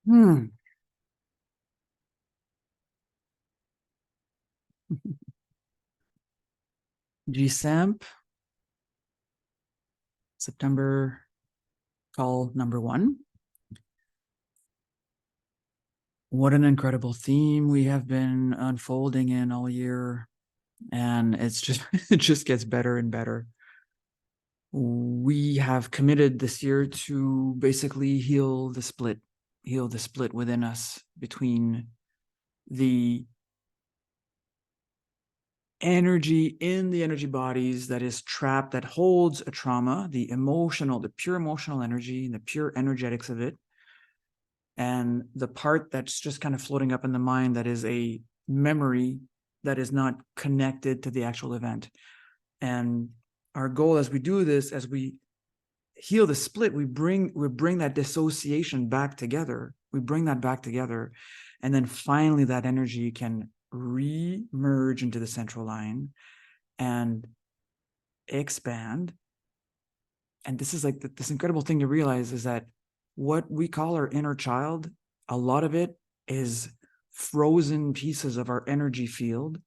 Hmm. GSAMP, September call number 1. What an incredible theme we have been unfolding in all year. And it's just, it just gets better and better. We have committed this year to basically heal the split within us between the energy in the energy bodies that is trapped, that holds a trauma, the pure emotional energy and the pure energetics of it, and the part that's just kind of floating up in the mind that is a memory that is not connected to the actual event. And our goal as we do this, as we heal the split, we bring that dissociation back together. We bring that back together. And then finally that energy can re-merge into the central line and expand. And this is like this incredible thing to realize is that what we call our inner child, a lot of it is frozen pieces of our energy field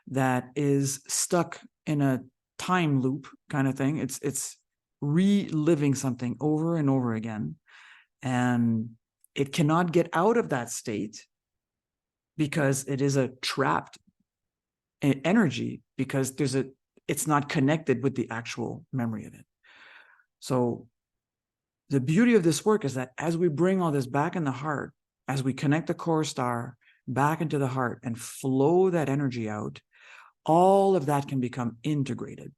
that is stuck in a time loop kind of thing. It's reliving something over and over again. And it cannot get out of that state because it is a trapped energy, because it's not connected with the actual memory of it. So the beauty of this work is that as we bring all this back in the heart, as we connect the core star back into the heart and flow that energy out, all of that can become integrated.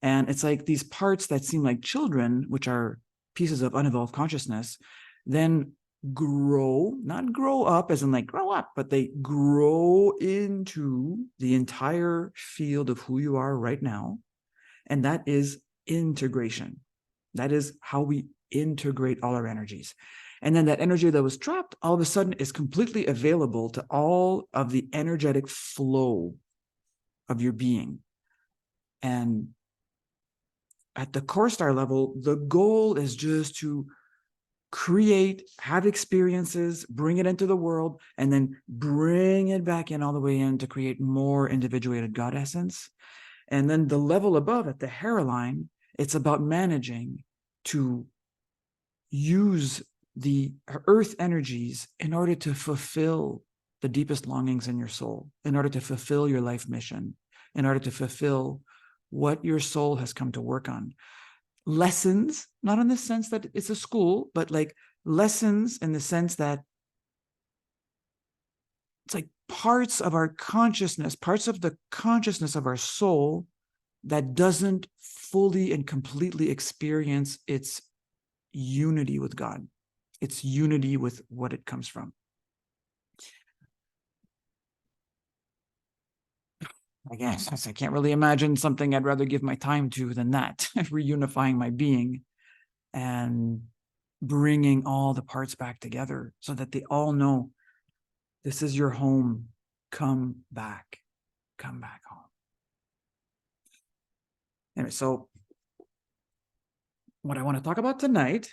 And it's like these parts that seem like children, which are pieces of unevolved consciousness, then grow, not grow up as in like grow up, but they grow into the entire field of who you are right now. And that is integration. That is how we integrate all our energies. And then that energy that was trapped all of a sudden is completely available to all of the energetic flow of your being. And at the core star level, the goal is just to create, have experiences, bring it into the world, and then bring it back in all the way in to create more individuated God essence. And then the level above at the hairline, it's about managing to use the earth energies in order to fulfill the deepest longings in your soul, in order to fulfill your life mission, in order to fulfill what your soul has come to work on. Lessons, not in the sense that it's a school, but like lessons in the sense that it's like parts of our consciousness, parts of the consciousness of our soul that doesn't fully and completely experience its unity with God, its unity with what it comes from. I guess I can't really imagine something I'd rather give my time to than that, reunifying my being and bringing all the parts back together so that they all know this is your home. Come back home. Anyway, so what I want to talk about tonight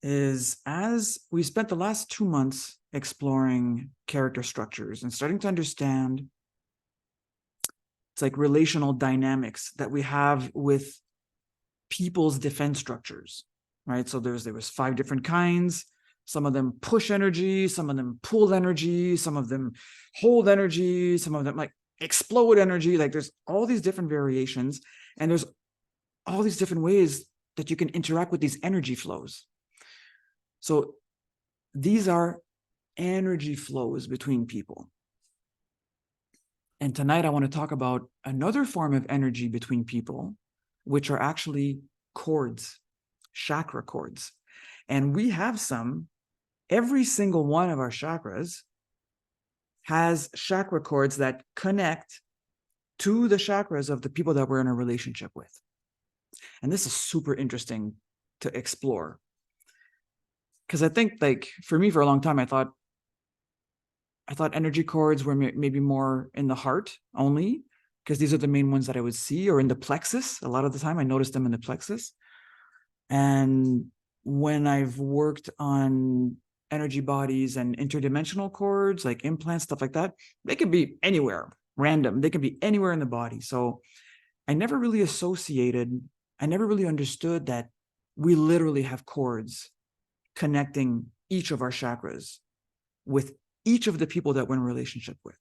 is, as we spent the last 2 months exploring character structures and starting to understand it's like relational dynamics that we have with people's defense structures, right? So there was 5 different kinds. Some of them push energy, some of them pull energy, some of them hold energy, some of them like explode energy. Like there's all these different variations, and there's all these different ways that you can interact with these energy flows. So these are energy flows between people. And tonight I want to talk about another form of energy between people, which are actually cords, chakra cords. And we have some. Every single one of our chakras has chakra cords that connect to the chakras of the people that we're in a relationship with. And this is super interesting to explore. Because I think, like, for me, for a long time, I thought energy cords were maybe more in the heart only, because these are the main ones that I would see, or in the plexus. A lot of the time I noticed them in the plexus. And when I've worked on energy bodies and interdimensional cords, like implants, stuff like that, they can be anywhere, random. They can be anywhere in the body. So I never really understood that we literally have cords connecting each of our chakras with each of the people that we're in a relationship with.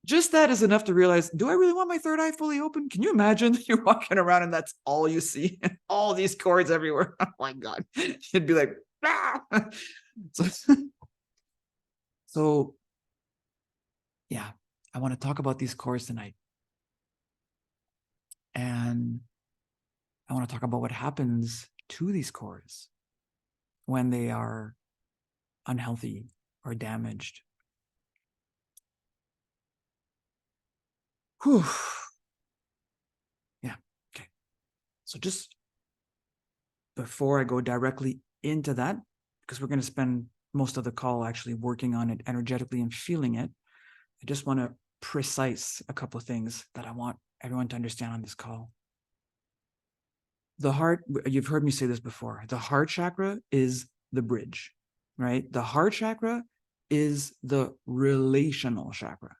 Just that is enough to realize, do I really want my third eye fully open? Can you imagine you're walking around and that's all you see? All these cords everywhere. Oh my God. You'd be like, ah! So yeah, I want to talk about these cords tonight. And I want to talk about what happens to these cords when they are unhealthy or damaged. Whew. Yeah. Okay. So just before I go directly into that, because we're going to spend most of the call actually working on it energetically and feeling it, I just want to precise a couple of things that I want everyone to understand on this call. The heart, you've heard me say this before, the heart chakra is the bridge, right? The heart chakra is the relational chakra.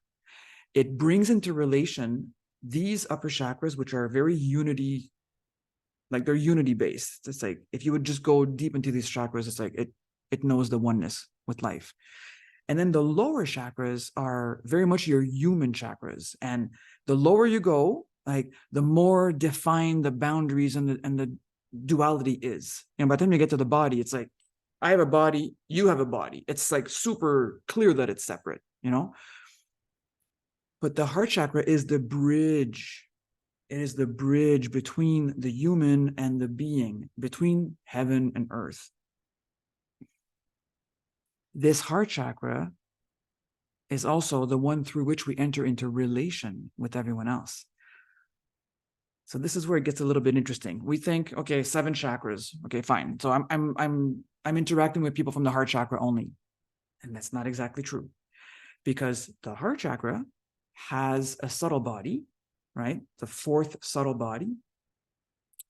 It brings into relation these upper chakras, which are very unity, like they're unity based. It's like, if you would just go deep into these chakras, it's like it knows the oneness with life. And then the lower chakras are very much your human chakras. And the lower you go, like the more defined the boundaries and the duality is. And by the time you get to the body, it's like, I have a body, you have a body. It's like super clear that it's separate, you know? But the heart chakra is the bridge. It is the bridge between the human and the being, between heaven and earth. This heart chakra is also the one through which we enter into relation with everyone else. So this is where it gets a little bit interesting. We think, okay, 7 chakras. Okay, fine. So I'm interacting with people from the heart chakra only. And that's not exactly true. Because the heart chakra has a subtle body, right? The 4th subtle body.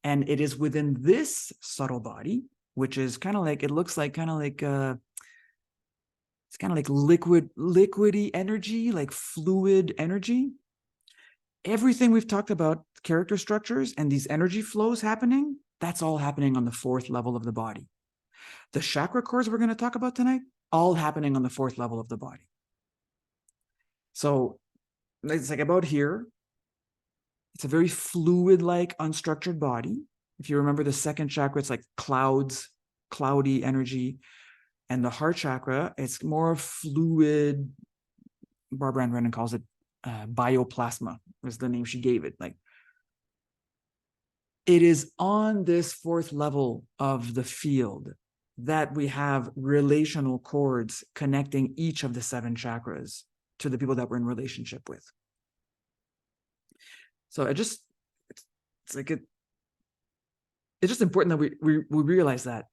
And it is within this subtle body, which is kind of like, it looks like kind of like it's kind of like liquidy energy, like fluid energy. Everything we've talked about, character structures and these energy flows happening, that's all happening on the 4th level of the body. The chakra cords we're going to talk about tonight, all happening on the 4th level of the body. So it's like about here. It's a very fluid-like, unstructured body. If you remember the 2nd chakra, it's like clouds, cloudy energy. And the heart chakra, it's more fluid. Barbara Ann Brennan calls it bioplasma, was the name she gave it. Like, it is on this 4th level of the field that we have relational cords connecting each of the 7 chakras to the people that we're in relationship with. So it's just important that we realize that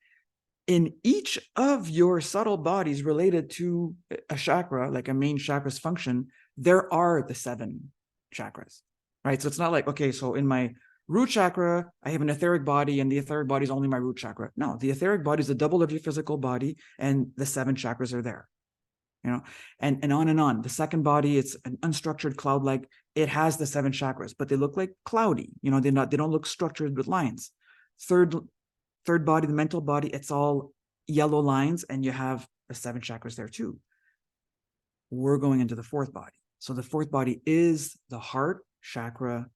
in each of your subtle bodies related to a chakra, like a main chakra's function, there are the 7 chakras, right? So it's not like, okay, so in my root chakra, I have an etheric body and the etheric body is only my root chakra. No, the etheric body is the double of your physical body and the 7 chakras are there, you know, and on and on. The 2nd body, it's an unstructured cloud-like, it has the 7 chakras, but they look like cloudy, you know, they don't look structured with lines. Third body, the mental body, it's all yellow lines and you have the 7 chakras there too. We're going into the 4th body. So the 4th body is the heart chakra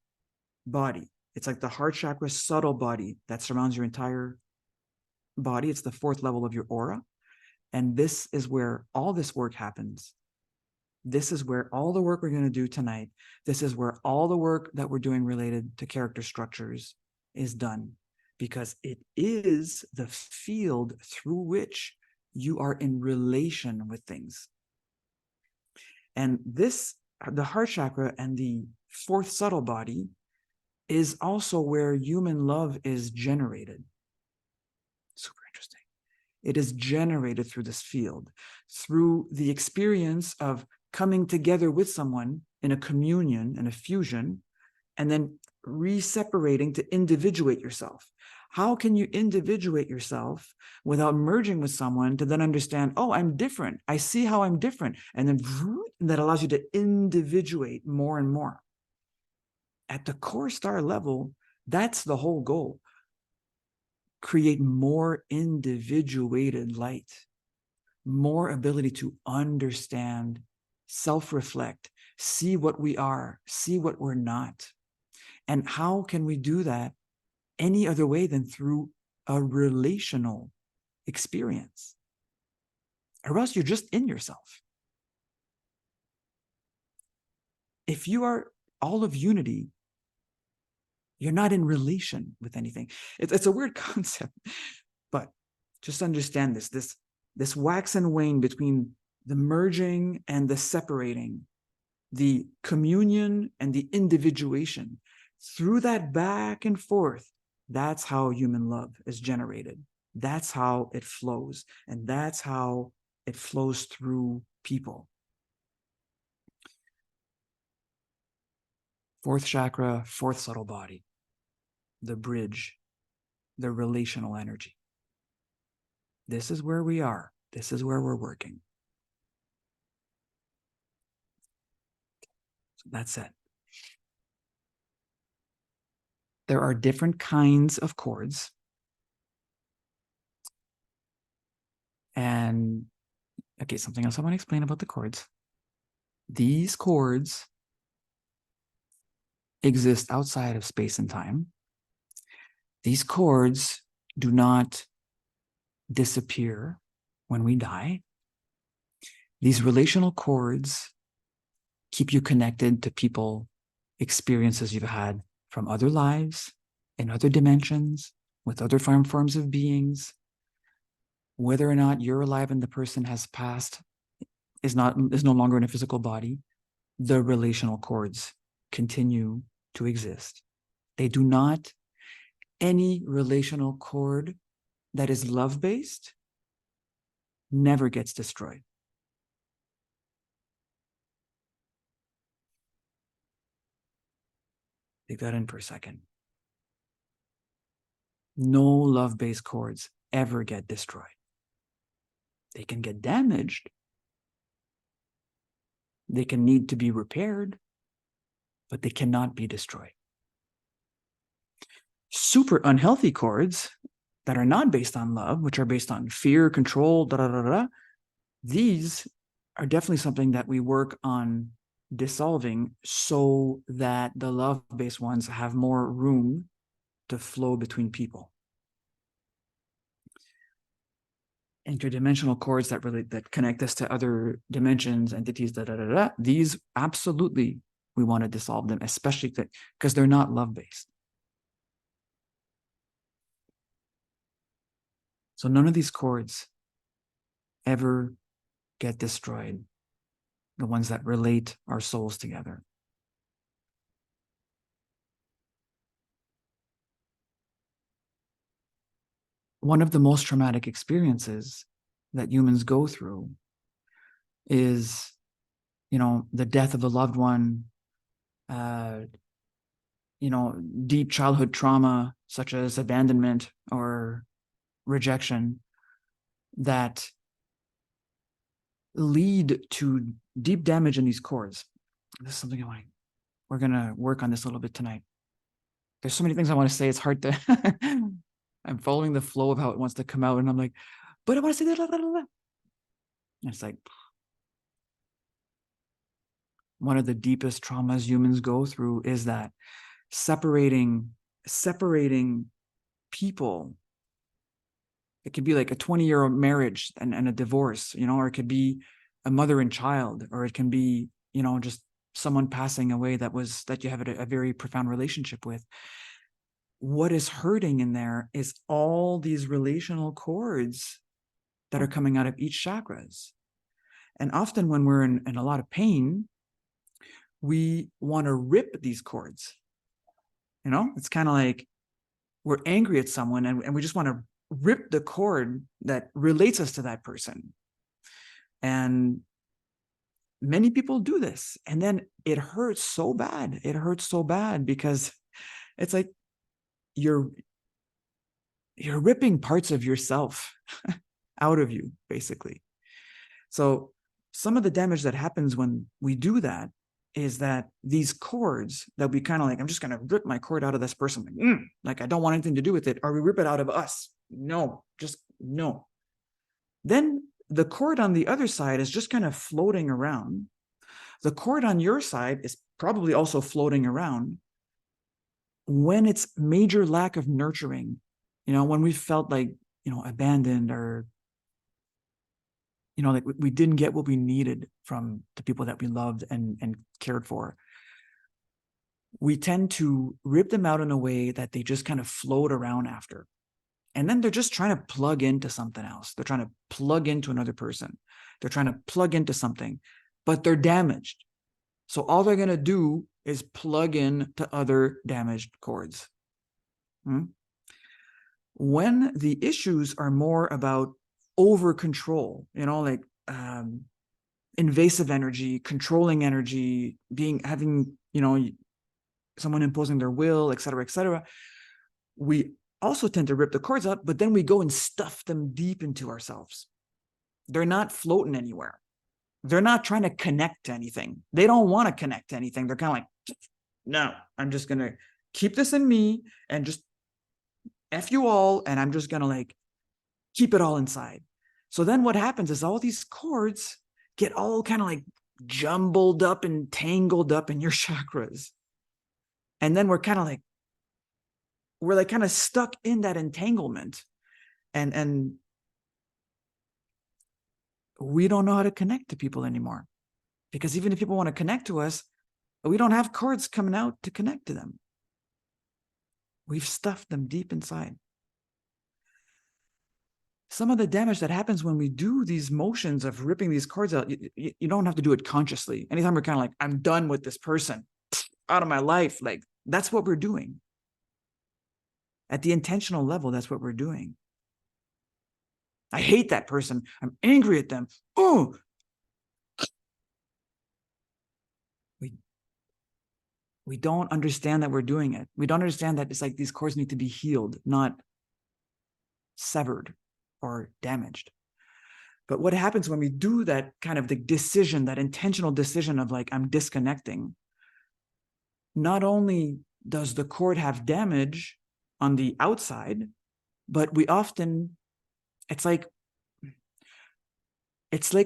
body. It's like the heart chakra subtle body that surrounds your entire body. It's the 4th level of your aura. And this is where all this work happens. This is where all the work we're going to do tonight, this is where all the work that we're doing related to character structures is done. Because it is the field through which you are in relation with things. And this, the heart chakra and the 4th subtle body is also where human love is generated. Super interesting. It is generated through this field, through the experience of coming together with someone in a communion and a fusion, and then re-separating to individuate yourself. How can you individuate yourself without merging with someone to then understand, oh, I'm different. I see how I'm different. And then that allows you to individuate more and more. At the core star level, that's the whole goal. Create more individuated light, more ability to understand, self-reflect, see what we are, see what we're not. And how can we do that any other way than through a relational experience? Or else you're just in yourself. If you are all of unity, you're not in relation with anything. It's a weird concept, but just understand this wax and wane between the merging and the separating, the communion and the individuation. Through that back and forth, that's how human love is generated. That's how it flows. And that's how it flows through people. Fourth chakra, fourth subtle body, the bridge, the relational energy. This is where we are. This is where we're working. So that's it. There are different kinds of chords. And okay, something else I want to explain about the chords. These chords exist outside of space and time. These chords do not disappear when we die. These relational chords keep you connected to people, experiences you've had from other lives, in other dimensions, with other forms of beings. Whether or not you're alive and the person has passed is no longer in a physical body, the relational chords continue to exist. They do not. Any relational chord that is love-based never gets destroyed. Take that in for a second. No love-based chords ever get destroyed. They can get damaged. They can need to be repaired, but they cannot be destroyed. Super unhealthy chords that are not based on love, which are based on fear, control, these are definitely something that we work on dissolving so that the love-based ones have more room to flow between people. Interdimensional chords that connect us to other dimensions, entities, these absolutely we want to dissolve them, especially because they're not love-based. So none of these chords ever get destroyed, the ones that relate our souls together. One of the most traumatic experiences that humans go through is, the death of a loved one, deep childhood trauma, such as abandonment or rejection, that lead to deep damage in these chords. This is something we're going to work on this a little bit tonight. There's so many things I want to say. It's hard to, I'm following the flow of how it wants to come out. And I'm like, but I want to say that. And it's like, one of the deepest traumas humans go through is that separating people. It could be like a 20-year marriage and a divorce, or it could be a mother and child, or it can be, just someone passing away that you have a very profound relationship with. What is hurting in there is all these relational chords that are coming out of each chakras. And often when we're in a lot of pain, we want to rip these chords. It's kind of like we're angry at someone and we just want to rip the cord that relates us to that person. And many people do this. And then it hurts so bad. It hurts so bad because it's like you're you're ripping parts of yourself out of you, basically. So some of the damage that happens when we do that is that these cords that we kind of like, I'm just going to rip my cord out of this person. Like, I don't want anything to do with it. Or we rip it out of us. No, just no. Then the cord on the other side is just kind of floating around. The cord on your side is probably also floating around. When it's major lack of nurturing, when we felt like, abandoned, or, like we didn't get what we needed from the people that we loved and cared for, we tend to rip them out in a way that they just kind of float around after. And then they're just trying to plug into something else. They're trying to plug into another person. They're trying to plug into something, but they're damaged. So all they're going to do is plug in to other damaged cords. When the issues are more about over control, like invasive energy, controlling energy, having, someone imposing their will, et cetera, we also tend to rip the cords out, but then we go and stuff them deep into ourselves. They're not floating anywhere. They're not trying to connect to anything. They don't want to connect to anything. They're kind of like, no, I'm just going to keep this in me and just F you all. And I'm just going to like keep it all inside. So then what happens is all these cords get all kind of like jumbled up and tangled up in your chakras. And then we're kind of stuck in that entanglement. And we don't know how to connect to people anymore. Because even if people want to connect to us, we don't have cords coming out to connect to them. We've stuffed them deep inside. Some of the damage that happens when we do these motions of ripping these cords out, you don't have to do it consciously. Anytime we're kind of like, I'm done with this person, out of my life, like that's what we're doing. At the intentional level, that's what we're doing. I hate that person. I'm angry at them. Oh, we don't understand that we're doing it. We don't understand that it's like these cords need to be healed, not severed or damaged. But what happens when we do that kind of the decision, that intentional decision of like, I'm disconnecting, not only does the cord have damage on the outside, but we often, it's like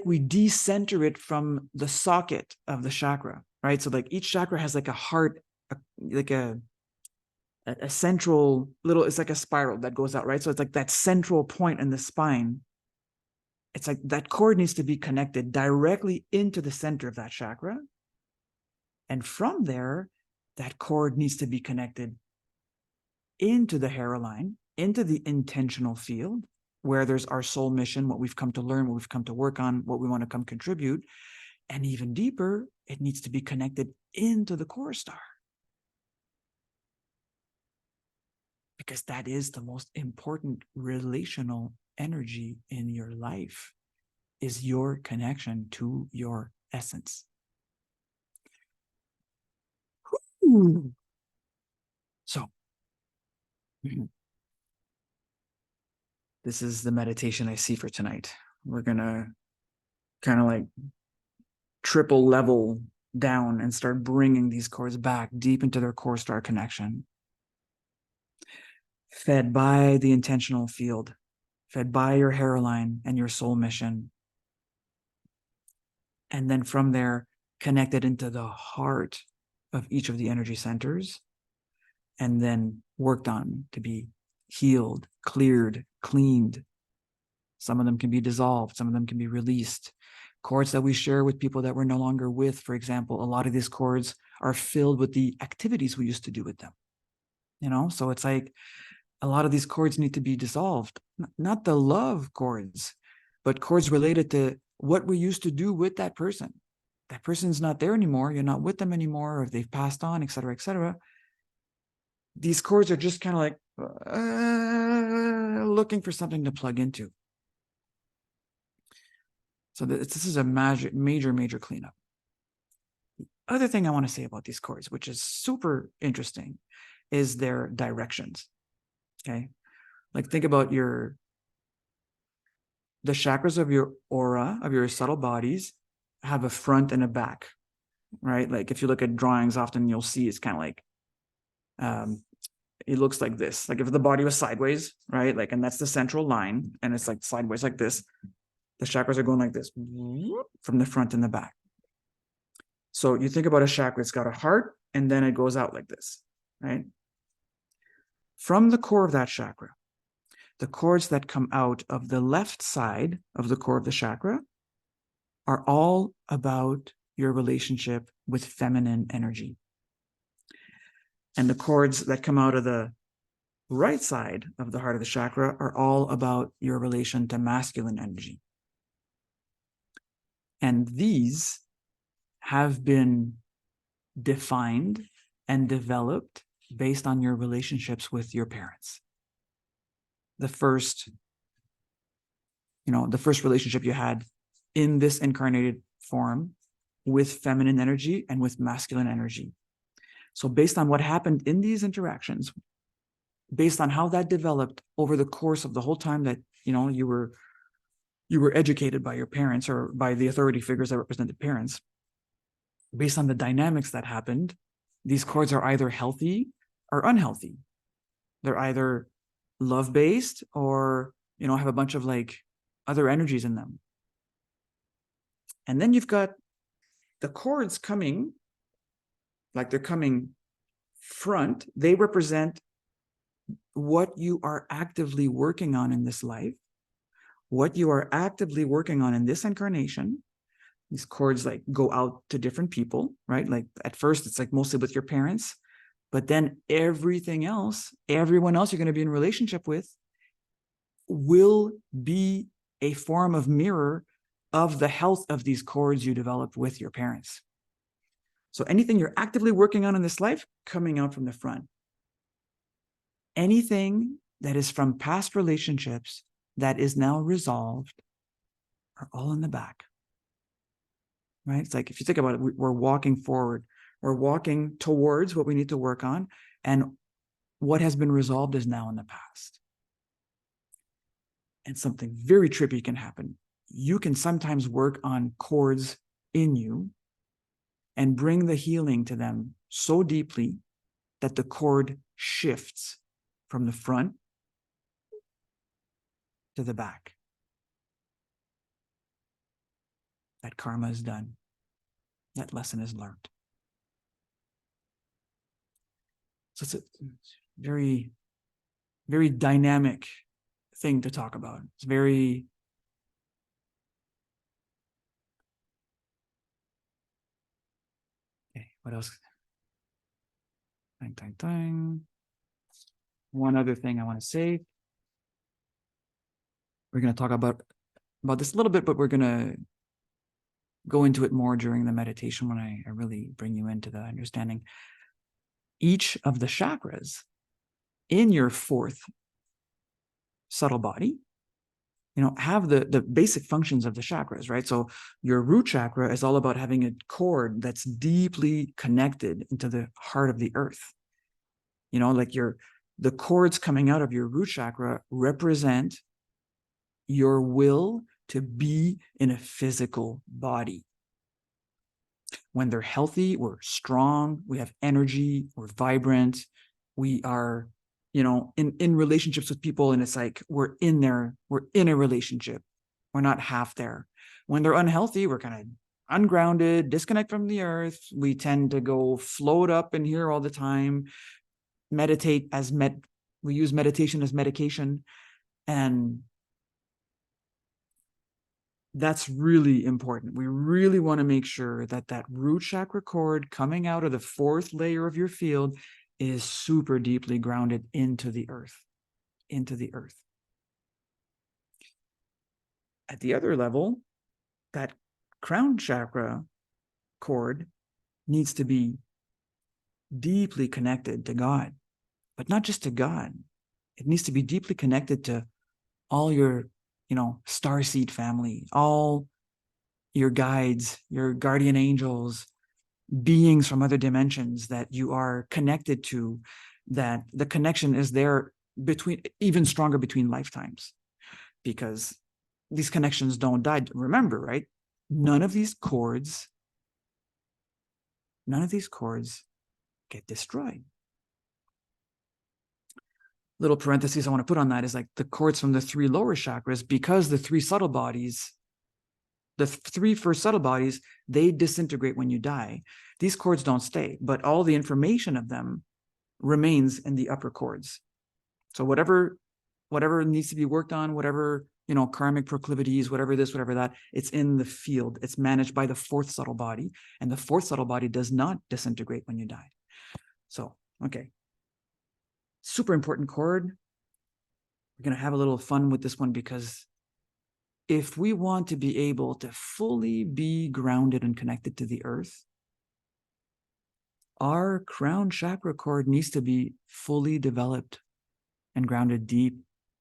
we decenter it from the socket of the chakra, right? So like each chakra has like a heart, like a central little, it's like a spiral that goes out, right? So it's like that central point in the spine. It's like that cord needs to be connected directly into the center of that chakra. And from there, that cord needs to be connected into the hairline, into the intentional field, where there's our soul mission, what we've come to learn, what we've come to work on, what we want to come contribute. And even deeper, it needs to be connected into the core star. Because that is the most important relational energy in your life, is your connection to your essence. Ooh. So, this is the meditation I see for tonight. We're going to kind of like triple level down and start bringing these cords back deep into their core star connection. Fed by the intentional field, fed by your hairline and your soul mission. And then from there, connected into the heart of each of the energy centers, and then worked on to be healed, cleared, cleaned. Some of them can be dissolved. Some of them can be released. Cords that we share with people that we're no longer with, for example, a lot of these cords are filled with the activities we used to do with them. So it's like a lot of these cords need to be dissolved. Not the love cords, but cords related to what we used to do with that person. That person's not there anymore. You're not with them anymore, or if they've passed on, et cetera, et cetera. These cords are just kind of like looking for something to plug into. So this is a major cleanup. The other thing I want to say about these cords, which is super interesting, is their directions. Okay. Like think about the chakras of your aura, of your subtle bodies, have a front and a back, right? Like if you look at drawings, often you'll see it's kind of like, it looks like this. Like if the body was sideways, right? Like, and that's the central line, and it's like sideways like this. The chakras are going like this from the front and the back. So you think about a chakra, it's got a heart, and then it goes out like this, right? From the core of that chakra, the cords that come out of the left side of the core of the chakra are all about your relationship with feminine energy. And the cords that come out of the right side of the heart of the chakra are all about your relation to masculine energy. And these have been defined and developed based on your relationships with your parents. The first relationship you had in this incarnated form with feminine energy and with masculine energy. So based on what happened in these interactions, based on how that developed over the course of the whole time that, you were educated by your parents or by the authority figures that represented parents, based on the dynamics that happened, these cords are either healthy or unhealthy. They're either love-based or, have a bunch of like other energies in them. And then you've got the cords coming, like they're coming front. They represent what you are actively working on in this life, what you are actively working on in this incarnation. These cords like go out to different people, right? Like at first it's like mostly with your parents, but then everyone else you're going to be in relationship with will be a form of mirror of the health of these cords you developed with your parents. So anything you're actively working on in this life, coming out from the front. Anything that is from past relationships that is now resolved are all in the back. Right? It's like, if you think about it, we're walking forward. We're walking towards what we need to work on. And what has been resolved is now in the past. And something very trippy can happen. You can sometimes work on cords in you and bring the healing to them so deeply that the cord shifts from the front to the back. That karma is done. That lesson is learned. So it's a very, very dynamic thing to talk about. It's very... Okay, what else? One other thing I want to say. We're going to talk about this a little bit, but we're going to go into it more during the meditation when I really bring you into the understanding. Each of the chakras in your fourth subtle body, have the basic functions of the chakras, right? So your root chakra is all about having a cord that's deeply connected into the heart of the earth. Like the cords coming out of your root chakra represent your will to be in a physical body. When they're healthy, we're strong, we have energy, we're vibrant, we are, in relationships with people, and it's like we're in a relationship. We're not half there. When they're unhealthy, we're kind of ungrounded, disconnect from the earth. We tend to go float up in here all the time, we use meditation as medication. And that's really important. We really want to make sure that root chakra cord coming out of the fourth layer of your field is super deeply grounded into the earth. At the other level, that crown chakra cord needs to be deeply connected to God, but not just to God. It needs to be deeply connected to all your, starseed family, all your guides, your guardian angels, beings from other dimensions that you are connected to, that the connection is there even stronger between lifetimes, because these connections don't die. Remember, right? None of these cords get destroyed. Little parentheses I want to put on that is like the cords from the 3 lower chakras, because the 3 subtle bodies, the 3 first subtle bodies, they disintegrate when you die. These cords don't stay, but all the information of them remains in the upper cords. So whatever needs to be worked on, whatever, karmic proclivities, whatever this, whatever that, it's in the field. It's managed by the 4th subtle body, and the 4th subtle body does not disintegrate when you die. So, okay. Super important cord. We're going to have a little fun with this one, because if we want to be able to fully be grounded and connected to the earth, our crown chakra cord needs to be fully developed and grounded deep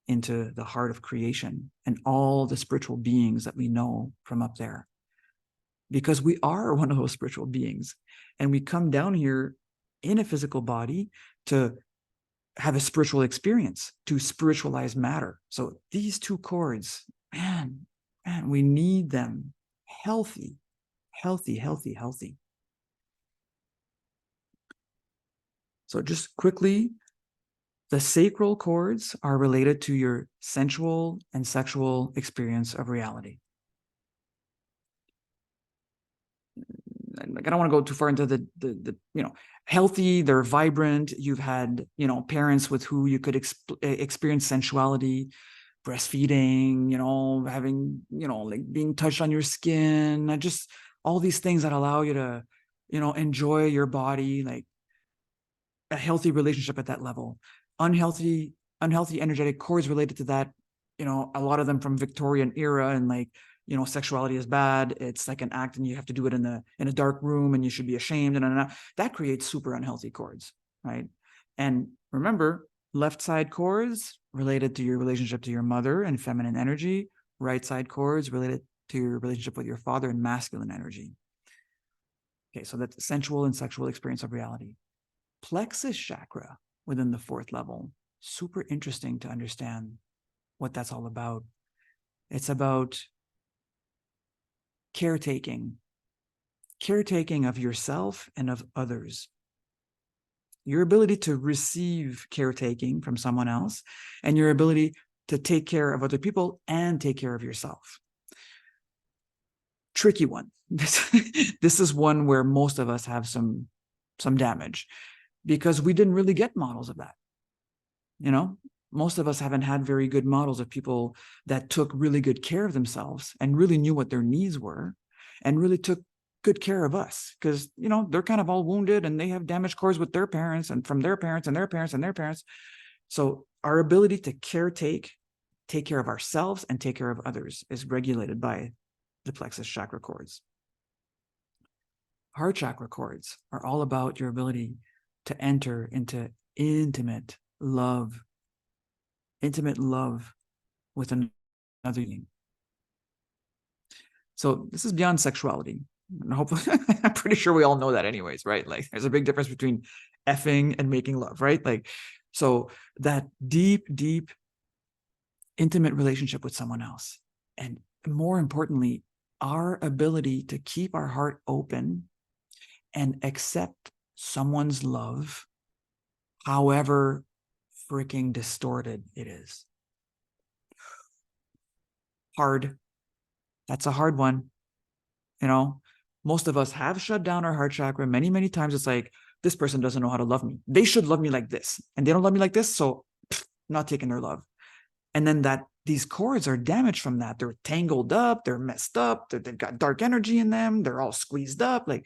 into the heart of creation and all the spiritual beings that we know from up there. Because we are one of those spiritual beings, and we come down here in a physical body to have a spiritual experience, to spiritualize matter. So these 2 cords, man, we need them healthy. So just quickly, the sacral cords are related to your sensual and sexual experience of reality. Like, I don't want to go too far into the healthy, they're vibrant. You've had, parents with who you could experience sensuality, breastfeeding, having, like being touched on your skin, just all these things that allow you to, enjoy your body, like a healthy relationship at that level. Unhealthy energetic cords related to that, a lot of them from Victorian era, and like, sexuality is bad. It's like an act, and you have to do it in a dark room, and you should be ashamed, and that creates super unhealthy cords, right? And remember, left side cords related to your relationship to your mother and feminine energy. Right side cords related to your relationship with your father and masculine energy. Okay, so that's sensual and sexual experience of reality. Plexus chakra within the 4th level, super interesting to understand what that's all about. It's about caretaking of yourself and of others. Your ability to receive caretaking from someone else, and your ability to take care of other people and take care of yourself. Tricky one. This is one where most of us have some damage, because we didn't really get models of that. Most of us haven't had very good models of people that took really good care of themselves and really knew what their needs were and really took good care of us, because, they're kind of all wounded and they have damaged cords with their parents and from their parents and their parents and their parents. So our ability to take care of ourselves and take care of others is regulated by the plexus chakra cords. Heart chakra cords are all about your ability to enter into intimate love with another being. So this is beyond sexuality. And hopefully, I'm pretty sure we all know that anyways, right? Like, there's a big difference between effing and making love, right? Like, so that deep, intimate relationship with someone else. And more importantly, our ability to keep our heart open and accept someone's love, however freaking distorted it is. Hard. That's a hard one. Most of us have shut down our heart chakra many, many times. It's like, this person doesn't know how to love me. They should love me like this, and they don't love me like this, so not taking their love. And then these cords are damaged from that. They're tangled up, they're messed up, they've got dark energy in them, they're all squeezed up. Like,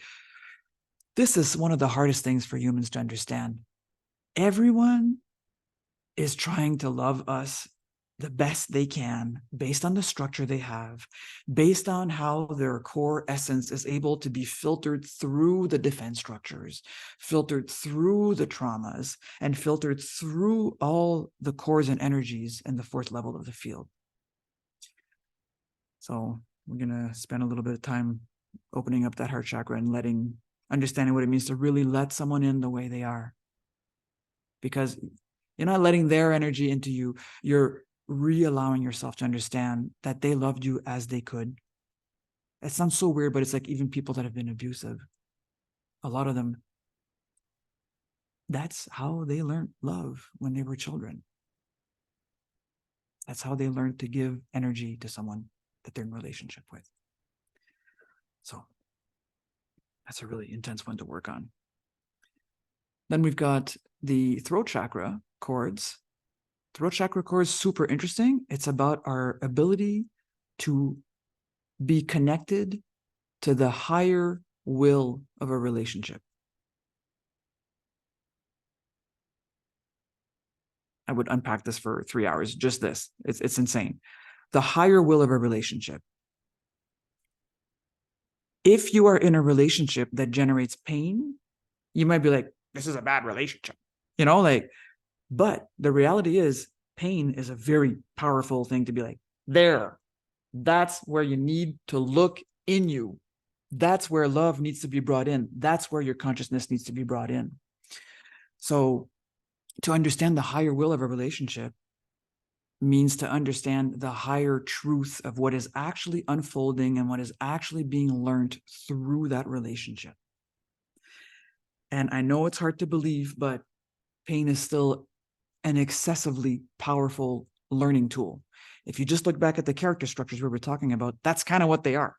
this is one of the hardest things for humans to understand. Everyone is trying to love us the best they can, based on the structure they have, based on how their core essence is able to be filtered through the defense structures, filtered through the traumas, and filtered through all the cores and energies in the 4th level of the field. So we're going to spend a little bit of time opening up that heart chakra and understanding what it means to really let someone in the way they are. Because You're not letting their energy into you. You're re-allowing yourself to understand that they loved you as they could. It sounds so weird, but it's like even people that have been abusive, a lot of them, that's how they learned love when they were children. That's how they learned to give energy to someone that they're in a relationship with. So that's a really intense one to work on. Then we've got the throat chakra chords. Throat chakra chords, super interesting. It's about our ability to be connected to the higher will of a relationship. I would unpack this for 3 hours, just this. It's insane. The higher will of a relationship. If you are in a relationship that generates pain, you might be like, this is a bad relationship, but the reality is pain is a very powerful thing to be like, that's where you need to look in you. That's where love needs to be brought in. That's where your consciousness needs to be brought in. So to understand the higher will of a relationship means to understand the higher truth of what is actually unfolding and what is actually being learned through that relationship. And I know it's hard to believe, but pain is still an excessively powerful learning tool. If you just look back at the character structures we were talking about, that's kind of what they are.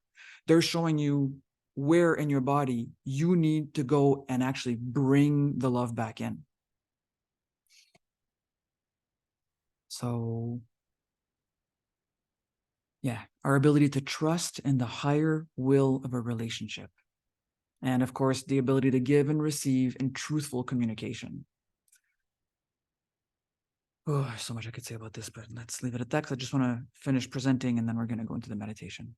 They're showing you where in your body you need to go and actually bring the love back in. So, yeah, our ability to trust in the higher will of a relationship. And of course, the ability to give and receive in truthful communication. Oh, there's so much I could say about this, but let's leave it at that because I just want to finish presenting and then we're going to go into the meditation.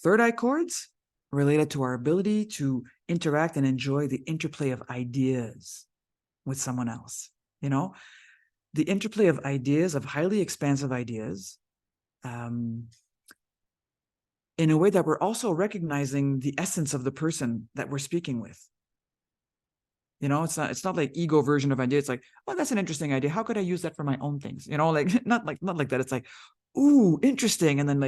Third eye chords related to our ability to interact and enjoy the interplay of ideas with someone else. The interplay of ideas, of highly expansive ideas, in a way that we're also recognizing the essence of the person that we're speaking with. It's not like ego version of idea. It's like, oh, that's an interesting idea. How could I use that for my own things? Not like that. It's like, ooh, interesting. And then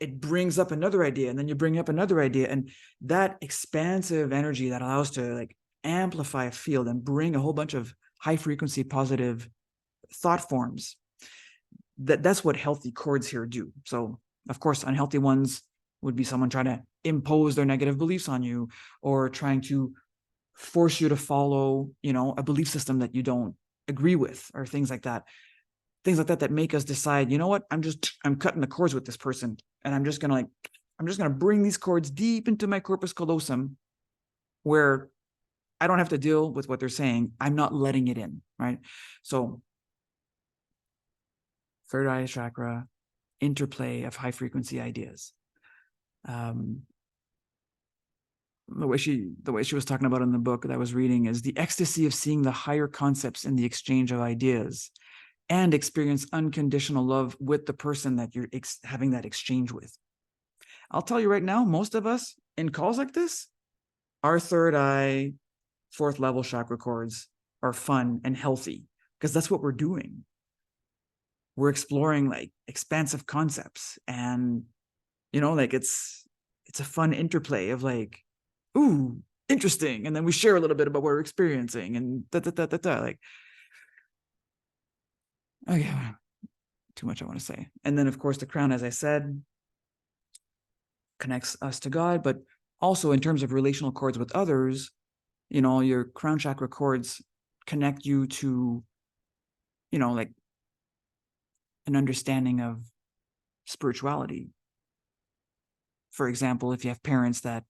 it brings up another idea, and then you bring up another idea. And that expansive energy that allows to amplify a field and bring a whole bunch of high frequency positive thought forms. That's what healthy chords here do. So of course, unhealthy ones would be someone trying to impose their negative beliefs on you, or trying to force you to follow, a belief system that you don't agree with, or things like that that make us decide, what, I'm cutting the cords with this person, and I'm just gonna bring these cords deep into my corpus callosum, where I don't have to deal with what they're saying. I'm not letting it in, right? So third eye chakra, interplay of high frequency ideas. The way she was talking about in the book that I was reading is the ecstasy of seeing the higher concepts in the exchange of ideas, and experience unconditional love with the person that you're having that exchange with. I'll tell you right now, most of us in calls like this, our third eye, fourth level chakra chords are fun and healthy, because that's what we're doing. We're exploring expansive concepts, and it's a fun interplay of ooh, interesting, and then we share a little bit about what we're experiencing, and okay, too much I want to say. And then of course the crown, as I said, connects us to God, but also in terms of relational chords with others, your crown chakra chords connect you to an understanding of spirituality. For example, if you have parents that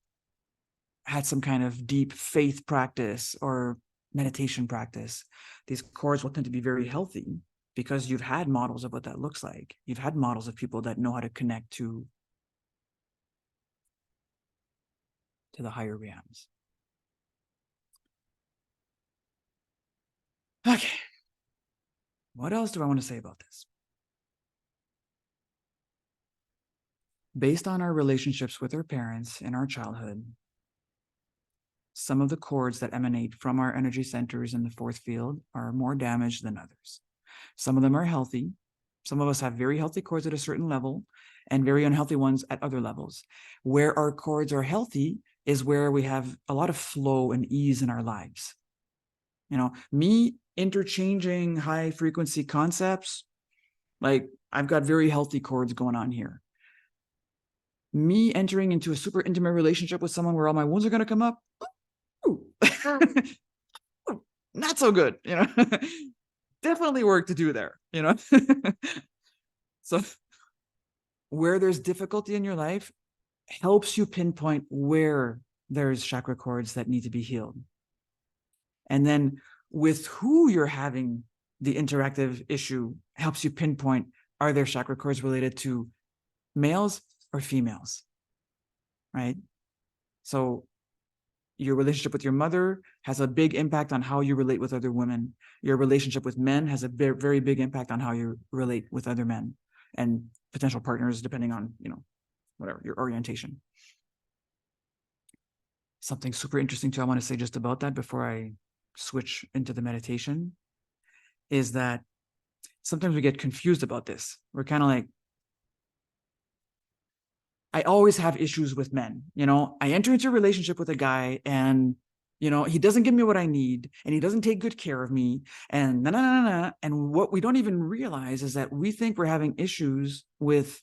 had some kind of deep faith practice or meditation practice, these chords will tend to be very healthy, because you've had models of what that looks like. You've had models of people that know how to connect to the higher realms. Okay. What else do I want to say about this? Based on our relationships with our parents in our childhood, some of the cords that emanate from our energy centers in the fourth field are more damaged than others. Some of them are healthy. Some of us have very healthy cords at a certain level and very unhealthy ones at other levels. Where our cords are healthy is where we have a lot of flow and ease in our lives. You know, me interchanging high frequency concepts, like I've got very healthy cords going on here. Me entering into a super intimate relationship with someone where all my wounds are going to come up, not so good, you know. Definitely work to do there, you know. So where there's difficulty in your life helps you pinpoint where there's chakra cords that need to be healed. And then with who you're having the interactive issue helps you pinpoint, are there chakra cords related to males or females, right? So your relationship with your mother has a big impact on how you relate with other women. Your relationship with men has a very big impact on how you relate with other men and potential partners, depending on, you know, whatever, your orientation. Something super interesting too, I want to say just about that before I switch into the meditation, is that sometimes we get confused about this. We're kind of like, I always have issues with men. You know, I enter into a relationship with a guy and, you know, he doesn't give me what I need and he doesn't take good care of me and na. And what we don't even realize is that we think we're having issues with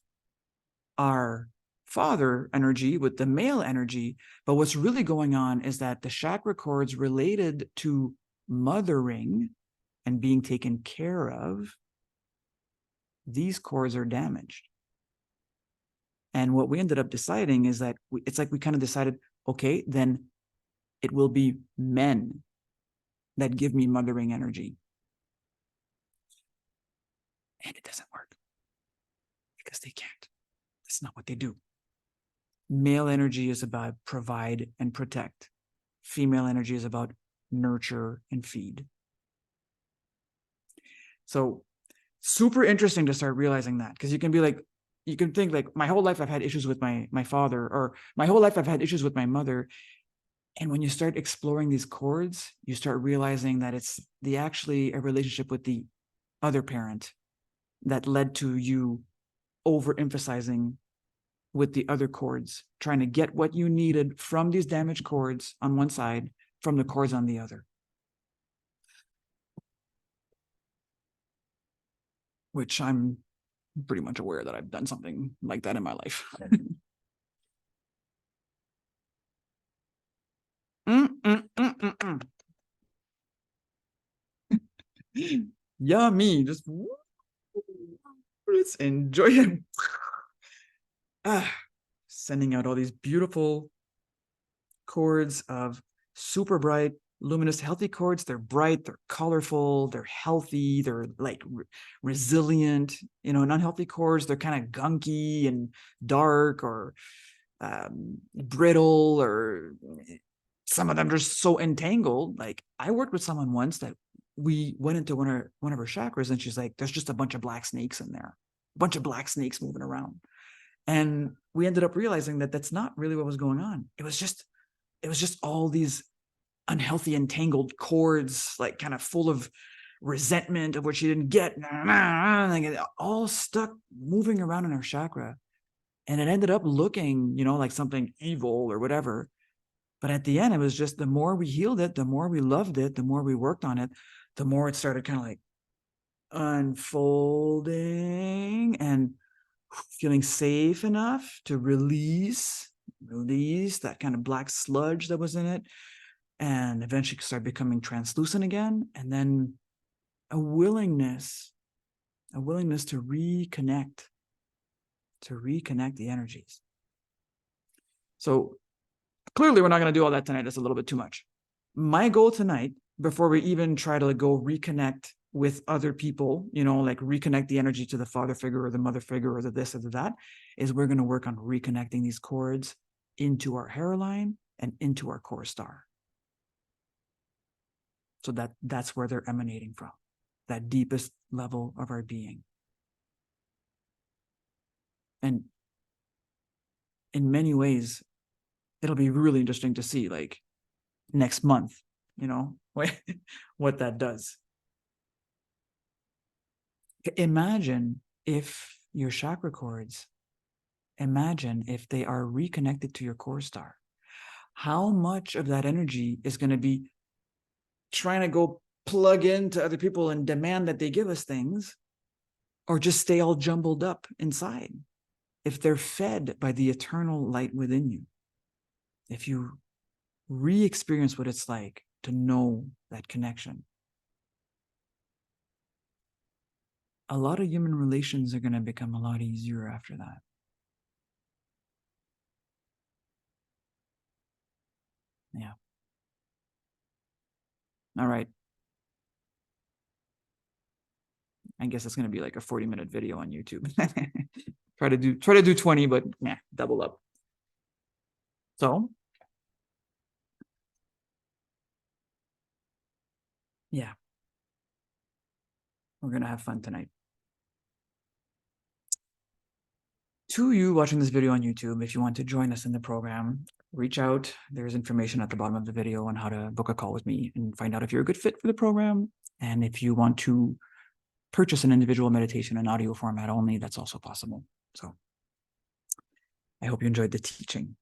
our father energy, with the male energy. But what's really going on is that the chakra cords related to mothering and being taken care of, these cords are damaged. And what we ended up deciding is that it's like we kind of decided, okay, then it will be men that give me mothering energy. And it doesn't work because they can't. That's not what they do. Male energy is about provide and protect. Female energy is about nurture and feed. So super interesting to start realizing that, because you can be like, you can think like, my whole life I've had issues with my father, or my whole life I've had issues with my mother. And when you start exploring these cords, you start realizing that it's actually a relationship with the other parent that led to you overemphasizing with the other cords, trying to get what you needed from these damaged cords on one side, from the cords on the other. Which I'm pretty much aware that I've done something like that in my life. Yummy. Just let's enjoy it. Sending out all these beautiful cords of super bright, luminous, healthy cords. They're bright, they're colorful, they're healthy, they're like resilient. You know, and unhealthy cords, they're kind of gunky and dark, or brittle, or some of them just so entangled. Like I worked with someone once that we went into one of her chakras, and she's like, there's just a bunch of black snakes in there, a bunch of black snakes moving around. And we ended up realizing that that's not really what was going on. It was just all these unhealthy, entangled cords, like kind of full of resentment of what she didn't get, like all stuck moving around in her chakra. And it ended up looking, you know, like something evil or whatever. But at the end, it was just the more we healed it, the more we loved it, the more we worked on it, the more it started kind of like unfolding and feeling safe enough to release that kind of black sludge that was in it, and eventually start becoming translucent again. And then a willingness to reconnect the energies. So clearly we're not going to do all that tonight. That's a little bit too much. My goal tonight, before we even try to go reconnect with other people, you know, like reconnect the energy to the father figure or the mother figure or the this or the that, is we're going to work on reconnecting these cords into our hairline and into our core star. So that's where they're emanating from, that deepest level of our being. And in many ways, it'll be really interesting to see, like, next month, what that does. Imagine if your chakra cords, imagine if they are reconnected to your core star. How much of that energy is going to be trying to go plug into other people and demand that they give us things, or just stay all jumbled up inside if they're fed by the eternal light within you? If you re-experience what it's like to know that connection, a lot of human relations are going to become a lot easier after that. Yeah. All right. I guess it's going to be like a 40-minute video on YouTube. try to do 20, but double up. So, yeah, we're going to have fun tonight. To you watching this video on YouTube, if you want to join us in the program, reach out. There's information at the bottom of the video on how to book a call with me and find out if you're a good fit for the program. And if you want to purchase an individual meditation in audio format only, that's also possible. So I hope you enjoyed the teaching.